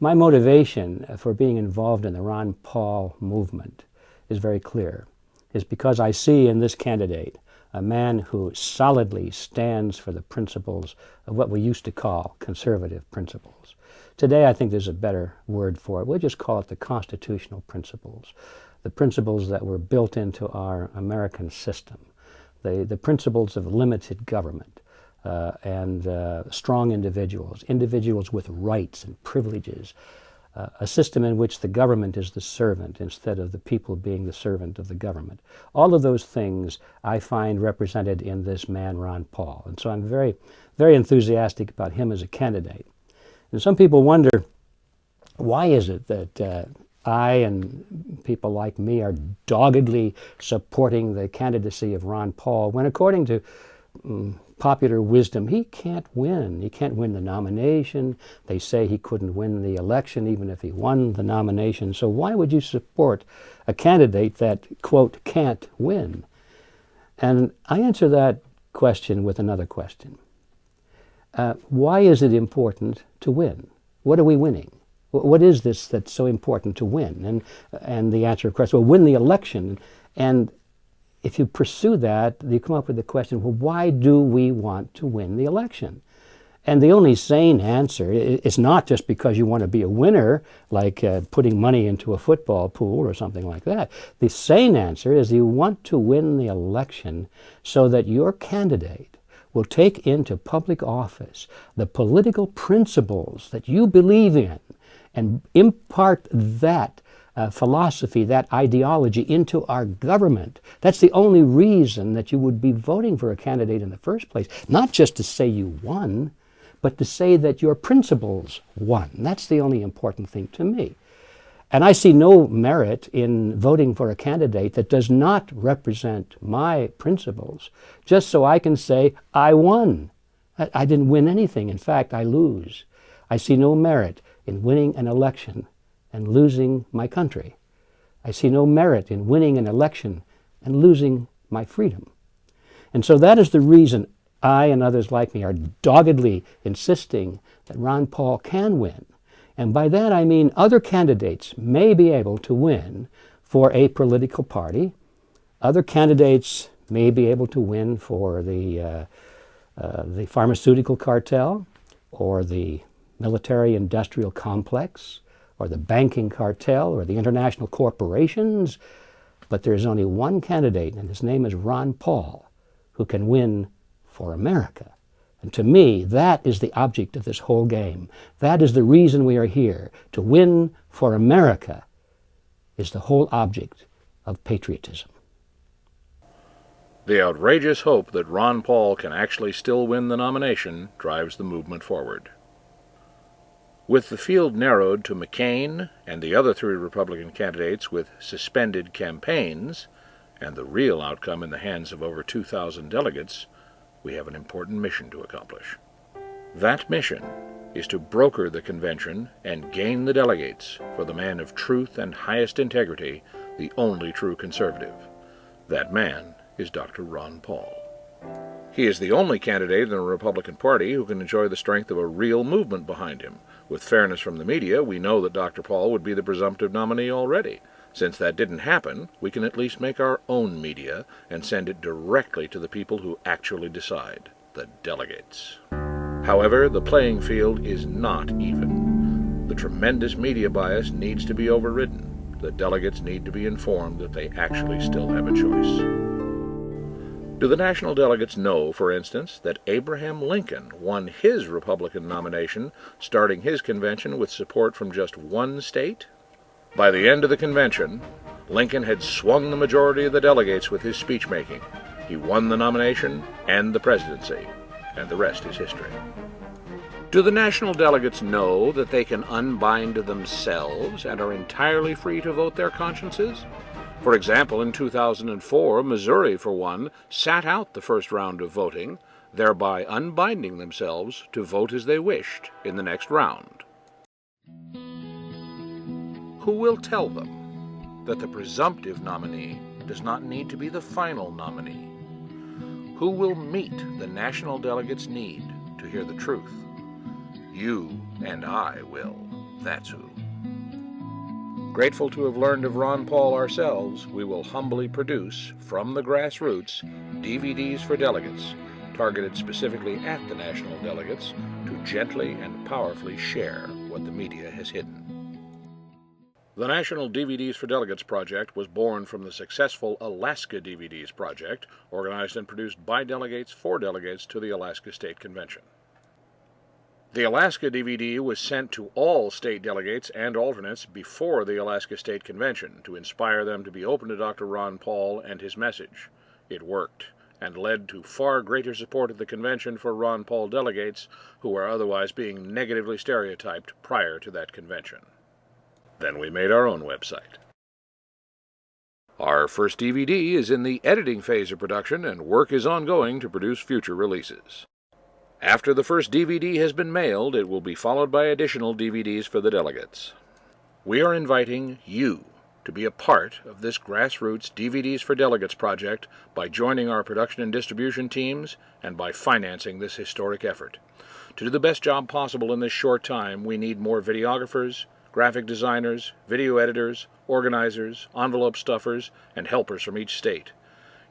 My motivation for being involved in the Ron Paul movement is very clear. It's because I see in this candidate a man who solidly stands for the principles of what we used to call conservative principles. Today, I think there's a better word for it. We'll just call it the constitutional principles, the principles that were built into our American system, the principles of limited government and strong individuals, individuals with rights and privileges, a system in which the government is the servant instead of the people being the servant of the government. All of those things I find represented in this man, Ron Paul. And so I'm very, very enthusiastic about him as a candidate. And some people wonder, why is it that I and people like me are doggedly supporting the candidacy of Ron Paul when, according to popular wisdom, he can't win. He can't win the nomination. They say he couldn't win the election even if he won the nomination. So why would you support a candidate that, quote, can't win? And I answer that question with another question. Why is it important to win? What are we winning? What is this that's so important to win? And the answer, of course, well, win the election. And if you pursue that, you come up with the question, well, why do we want to win the election? And the only sane answer is not just because you want to be a winner, like putting money into a football pool or something like that. The sane answer is you want to win the election so that your candidate will take into public office the political principles that you believe in and impart that philosophy, that ideology into our government. That's the only reason that you would be voting for a candidate in the first place. Not just to say you won, but to say that your principles won. That's the only important thing to me. And I see no merit in voting for a candidate that does not represent my principles, just so I can say, I won. I didn't win anything. In fact, I lose. I see no merit in winning an election and losing my country. I see no merit in winning an election and losing my freedom. And so that is the reason I and others like me are doggedly insisting that Ron Paul can win. And by that I mean other candidates may be able to win for a political party. Other candidates may be able to win for the pharmaceutical cartel or the military-industrial complex or the banking cartel or the international corporations. But there's only one candidate, and his name is Ron Paul, who can win for America. And to me, that is the object of this whole game. That is the reason we are here. To win for America is the whole object of patriotism. The outrageous hope that Ron Paul can actually still win the nomination drives the movement forward. With the field narrowed to McCain and the other three Republican candidates with suspended campaigns, and the real outcome in the hands of over 2,000 delegates, we have an important mission to accomplish. That mission is to broker the convention and gain the delegates for the man of truth and highest integrity, the only true conservative. That man is Dr. Ron Paul. He is the only candidate in the Republican Party who can enjoy the strength of a real movement behind him. With fairness from the media, we know that Dr. Paul would be the presumptive nominee already. Since that didn't happen, we can at least make our own media and send it directly to the people who actually decide, the delegates. However, the playing field is not even. The tremendous media bias needs to be overridden. The delegates need to be informed that they actually still have a choice. Do the national delegates know, for instance, that Abraham Lincoln won his Republican nomination, starting his convention with support from just one state? By the end of the convention, Lincoln had swung the majority of the delegates with his speech-making. He won the nomination and the presidency, and the rest is history. Do the national delegates know that they can unbind themselves and are entirely free to vote their consciences? For example, in 2004, Missouri, for one, sat out the first round of voting, thereby unbinding themselves to vote as they wished in the next round. Who will tell them that the presumptive nominee does not need to be the final nominee? Who will meet the national delegates' need to hear the truth? You and I will. that's who. Grateful to have learned of Ron Paul ourselves, we will humbly produce, from the grassroots, DVDs for delegates, targeted specifically at the national delegates, to gently and powerfully share what the media has hidden. The National DVDs for Delegates project was born from the successful Alaska DVDs project, organized and produced by delegates for delegates to the Alaska State Convention. The Alaska DVD was sent to all state delegates and alternates before the Alaska State Convention to inspire them to be open to Dr. Ron Paul and his message. It worked, and led to far greater support at the convention for Ron Paul delegates who were otherwise being negatively stereotyped prior to that convention. Then we made our own website. Our first DVD is in the editing phase of production, and work is ongoing to produce future releases. After the first DVD has been mailed, it will be followed by additional DVDs for the delegates. We are inviting you to be a part of this grassroots DVDs for Delegates project by joining our production and distribution teams and by financing this historic effort. To do the best job possible in this short time, we need more videographers, graphic designers, video editors, organizers, envelope stuffers, and helpers from each state.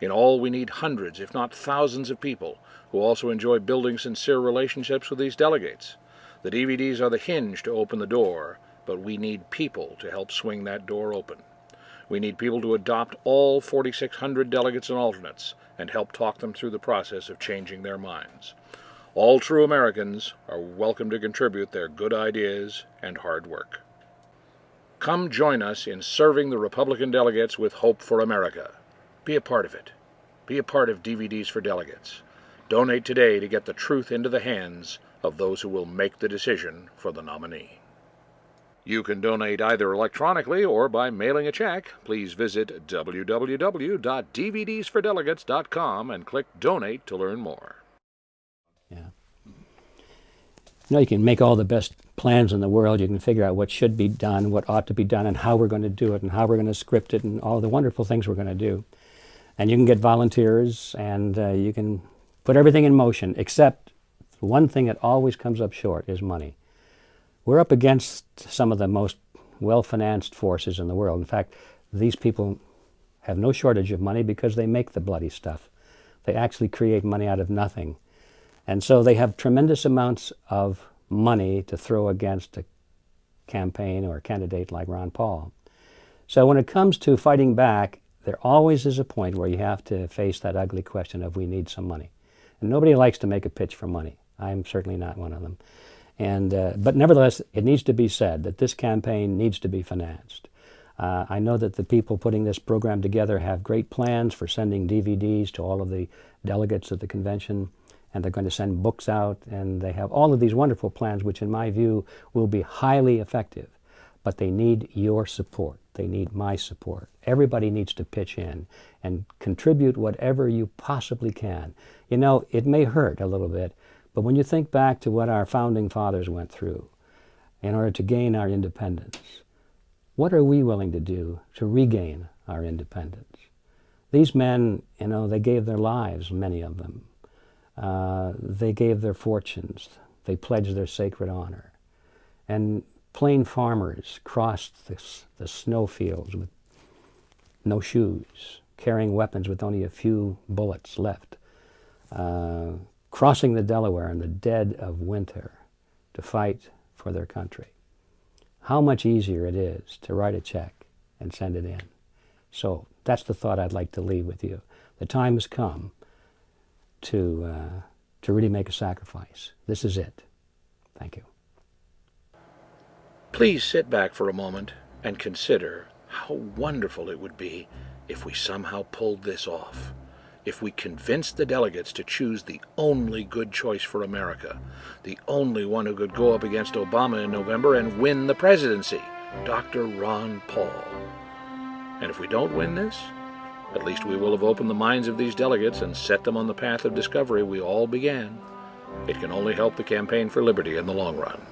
In all, we need hundreds, if not thousands, of people who also enjoy building sincere relationships with these delegates. The DVDs are the hinge to open the door, but we need people to help swing that door open. We need people to adopt all 4,600 delegates and alternates and help talk them through the process of changing their minds. All true Americans are welcome to contribute their good ideas and hard work. Come join us in serving the Republican delegates with hope for America. Be a part of it. Be a part of DVDs for Delegates. Donate today to get the truth into the hands of those who will make the decision for the nominee. You can donate either electronically or by mailing a check. Please visit www.dvdsfordelegates.com and click Donate to learn more. Yeah. You can make all the best plans in the world. You can figure out what should be done, what ought to be done, and how we're going to do it, and how we're going to script it, and all the wonderful things we're going to do. And you can get volunteers, and you can put everything in motion, except one thing that always comes up short is money. We're up against some of the most well-financed forces in the world. In fact, these people have no shortage of money because they make the bloody stuff. They actually create money out of nothing. And so they have tremendous amounts of money to throw against a campaign or a candidate like Ron Paul. So when it comes to fighting back, there always is a point where you have to face that ugly question of we need some money. And nobody likes to make a pitch for money. I'm certainly not one of them. But nevertheless, it needs to be said that this campaign needs to be financed. I know that the people putting this program together have great plans for sending DVDs to all of the delegates at the convention, and they're going to send books out, and they have all of these wonderful plans, which in my view will be highly effective. But they need your support. They need my support. Everybody needs to pitch in and contribute whatever you possibly can. You know, it may hurt a little bit, but when you think back to what our founding fathers went through in order to gain our independence, what are we willing to do to regain our independence? These men, you know, they gave their lives, many of them. They gave their fortunes. They pledged their sacred honor. And plain farmers crossed the snowfields with no shoes, carrying weapons with only a few bullets left, crossing the Delaware in the dead of winter to fight for their country. How much easier it is to write a check and send it in. So that's the thought I'd like to leave with you. The time has come to really make a sacrifice. This is it. Thank you. Please sit back for a moment and consider how wonderful it would be if we somehow pulled this off. If we convinced the delegates to choose the only good choice for America, the only one who could go up against Obama in November and win the presidency, Dr. Ron Paul. And if we don't win this, at least we will have opened the minds of these delegates and set them on the path of discovery we all began. It can only help the campaign for liberty in the long run.